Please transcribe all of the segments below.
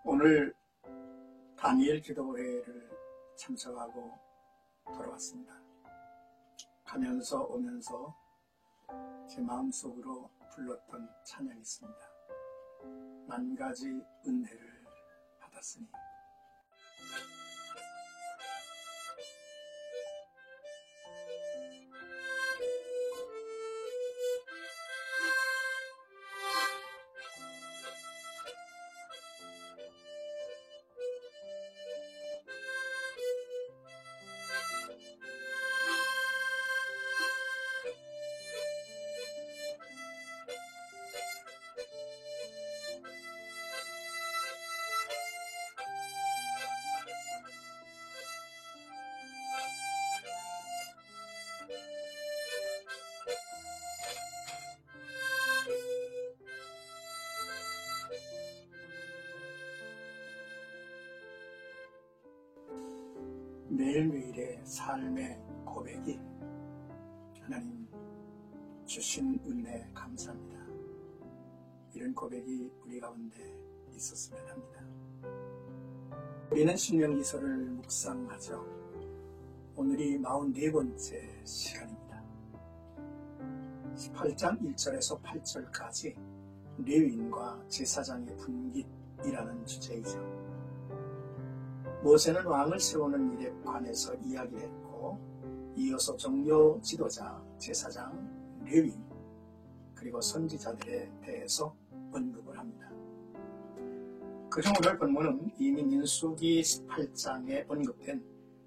오늘 다니엘 기도회를 참석하고 돌아왔습니다. 가면서 오면서 제 마음속으로 불렀던 찬양이 있습니다. 만 가지 은혜를 받았으니. 매일매일의 삶의 고백이 하나님 주신 은혜 감사합니다. 이런 고백이 우리 가운데 있었으면 합니다. 우리는 신명기서를 묵상하죠. 오늘이 44번째 시간입니다. 18장 1절에서 8절까지 레위인과 제사장의 분깃이라는 주제이죠. 모세는 왕을 세우는 일에 관해서 이야기를 했고, 이어서 종교 지도자, 제사장, 레위인, 그리고 선지자들에 대해서 언급을 합니다. 그중 오늘 본문은 이미 민수기 18장에 언급된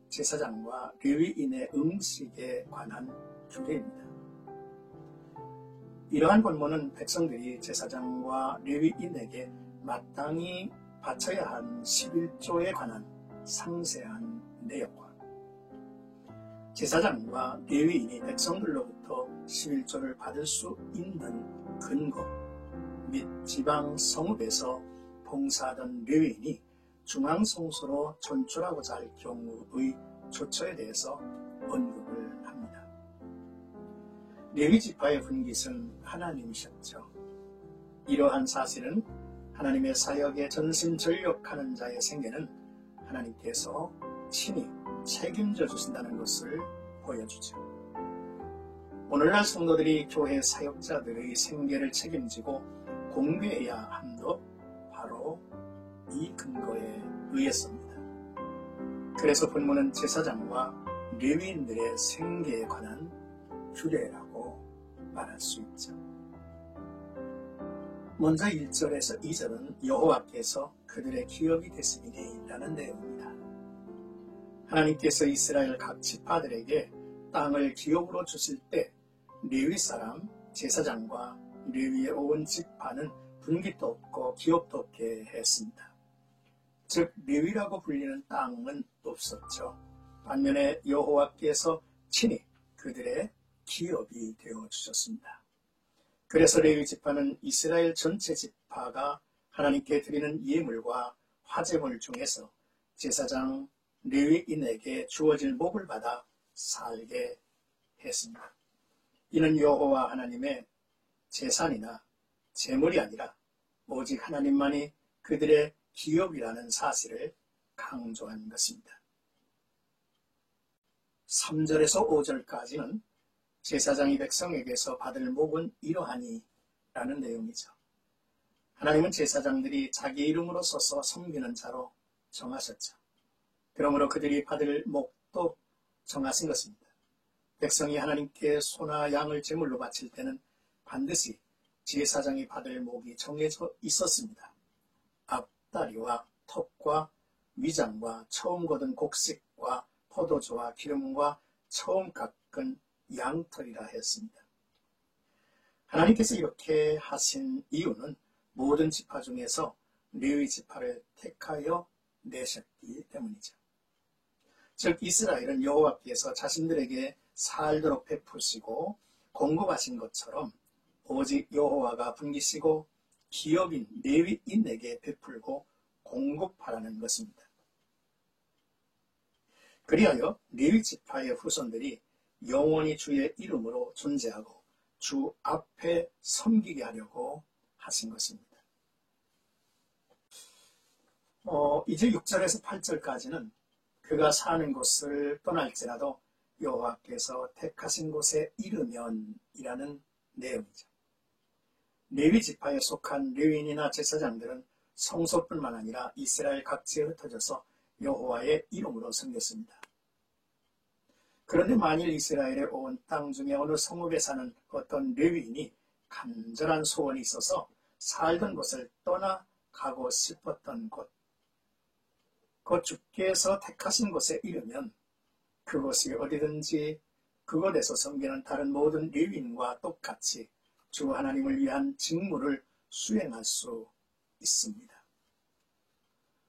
제사장과 레위인의 음식에 관한 규례입니다. 이러한 본문은 백성들이 제사장과 레위인에게 마땅히 바쳐야 한 11조에 관한 상세한 내용과 제사장과 레위인이 백성들로부터 11조를 받을 수 있는 근거 및 지방 성읍에서 봉사하던 레위인이 중앙성소로 전출하고자 할 경우의 조처에 대해서 언급을 합니다. 레위 지파의 분깃은 하나님이셨죠. 이러한 사실은 하나님의 사역에 전심전력하는 자의 생계는 하나님께서 친히 책임져 주신다는 것을 보여주죠. 오늘날 성도들이 교회 사역자들의 생계를 책임지고 공개해야 함도 바로 이 근거에 의해서입니다. 그래서 본문은 제사장과 레위인들의 생계에 관한 규례라고 말할 수 있죠. 먼저 1절에서 2절은 여호와께서 그들의 기업이 됐으니 라는 내용입니다. 하나님께서 이스라엘 각 지파들에게 땅을 기업으로 주실 때 레위 사람, 제사장과 레위의 온 지파는 분깃도 없고 기업도 없게 했습니다. 즉 레위라고 불리는 땅은 없었죠. 반면에 여호와께서 친히 그들의 기업이 되어주셨습니다. 그래서 레위 지파는 이스라엘 전체 지파가 하나님께 드리는 예물과 화제물 중에서 제사장 레위인에게 주어질 목을 받아 살게 했습니다. 이는 여호와 하나님의 재산이나 재물이 아니라 오직 하나님만이 그들의 기업이라는 사실을 강조한 것입니다. 3절에서 5절까지는 제사장이 백성에게서 받을 목은 이러하니 라는 내용이죠. 하나님은 제사장들이 자기 이름으로 서서 섬기는 자로 정하셨죠. 그러므로 그들이 받을 목도 정하신 것입니다. 백성이 하나님께 소나 양을 제물로 바칠 때는 반드시 제사장이 받을 목이 정해져 있었습니다. 앞다리와 턱과 위장과 처음 거둔 곡식과 포도주와 기름과 처음 깎은 양털이라 했습니다. 하나님께서 이렇게 하신 이유는 모든 지파 중에서 레위 지파를 택하여 내셨기 때문이죠. 즉 이스라엘은 여호와께서 자신들에게 살도록 베푸시고 공급하신 것처럼 오직 여호와가 분깃이고 기업인 레위인에게 베풀고 공급하라는 것입니다. 그리하여 레위 지파의 후손들이 영원히 주의 이름으로 존재하고 주 앞에 섬기게 하려고 하신 것입니다. 이제 6절에서 8절까지는 그가 사는 곳을 떠날지라도 여호와께서 택하신 곳에 이르면이라는 내용이죠. 레위 지파에 속한 레위인이나 제사장들은 성소뿐만 아니라 이스라엘 각지에 흩어져서 여호와의 이름으로 섬겼습니다. 그런데 만일 이스라엘에 온 땅 중에 어느 성읍에 사는 어떤 레위인이 간절한 소원이 있어서 살던 곳을 떠나가고 싶었던 곳, 그 주께서 택하신 곳에 이르면 그곳이 어디든지 그곳에서 섬기는 다른 모든 레위인과 똑같이 주 하나님을 위한 직무를 수행할 수 있습니다.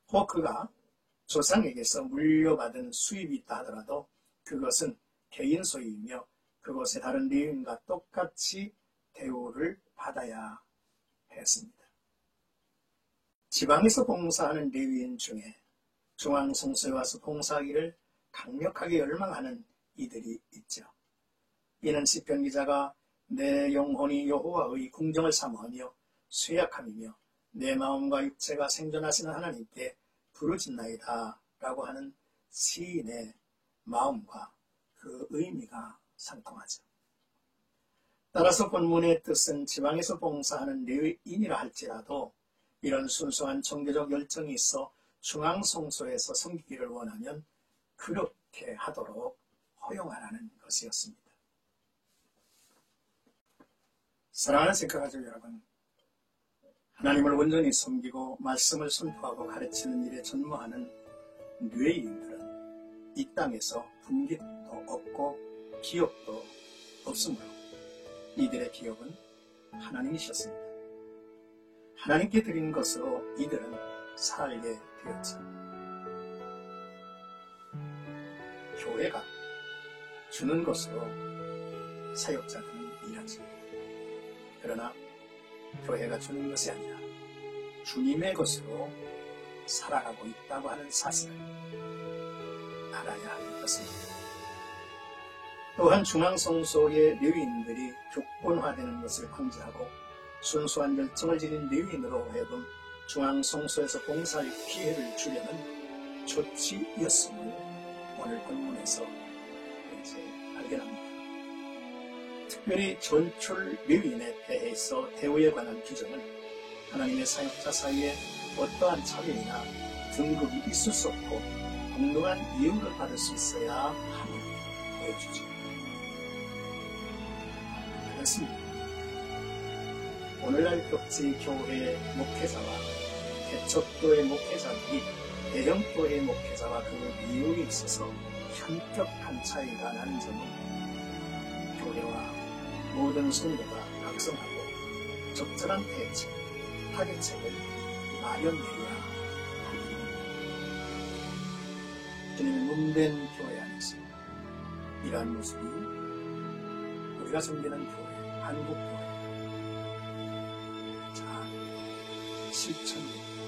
혹 그가 조상에게서 물려받은 수입이 있다 하더라도 그것은 개인 소유이며 그곳의 다른 레위인과 똑같이 대우를 받아야 했습니다. 지방에서 봉사하는 레위인 중에 중앙 성소에 와서 봉사하기를 강력하게 열망하는 이들이 있죠. 이는 시편 기자가 내 영혼이 여호와의 궁정을 사모하며 쇠약함이며 내 마음과 육체가 생존하시는 하나님께 부르짖나이다 라고 하는 시인의 마음과 그 의미가 상통하죠. 따라서 본문의 뜻은 지방에서 봉사하는 레위인이라 할지라도 이런 순수한 종교적 열정이 있어 중앙성소에서 섬기기를 원하면 그렇게 하도록 허용하라는 것이었습니다. 사랑하는 생각가족 여러분, 하나님을 온전히 섬기고 말씀을 선포하고 가르치는 일에 전무하는 레위인들은 이 땅에서 분깃도 없고 기업도 없으므로 이들의 기업은 하나님이셨습니다. 하나님께 드린 것으로 이들은 살게 되었죠. 교회가 주는 것으로 사역자들은 일하죠. 그러나 교회가 주는 것이 아니라 주님의 것으로 살아가고 있다고 하는 사실을 알아야 하는 것입니다. 또한 중앙성소의 레위인들이 교권화되는 것을 방지하고 순수한 열정을 지닌 레위인으로 하여금 중앙성소에서 봉사할 기회를 주려는 조치였음을 오늘 본문에서 이제 발견합니다. 특별히 전출 레위인에 대해서 대우에 관한 규정은 하나님의 사역자 사이에 어떠한 차별이나 등급이 있을 수 없고 동등한 예우를 받을 수 있어야 함을 보여주죠. 그렇습니다. 오늘날 격지 교회의 목회자와 개척교회 목회자들이 대형교회의 목회자와 그 이유에 있어서 현격한 차이가 나는 점은 교회와 모든 성도가 각성하고 적절한 대책, 타개책을 마련해야 합니다. 주님의 몸된 교회 안에서 이러한 모습이 우리가 섬기는 교회, 한국교회 잘 실천해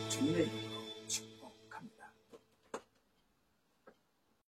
주님의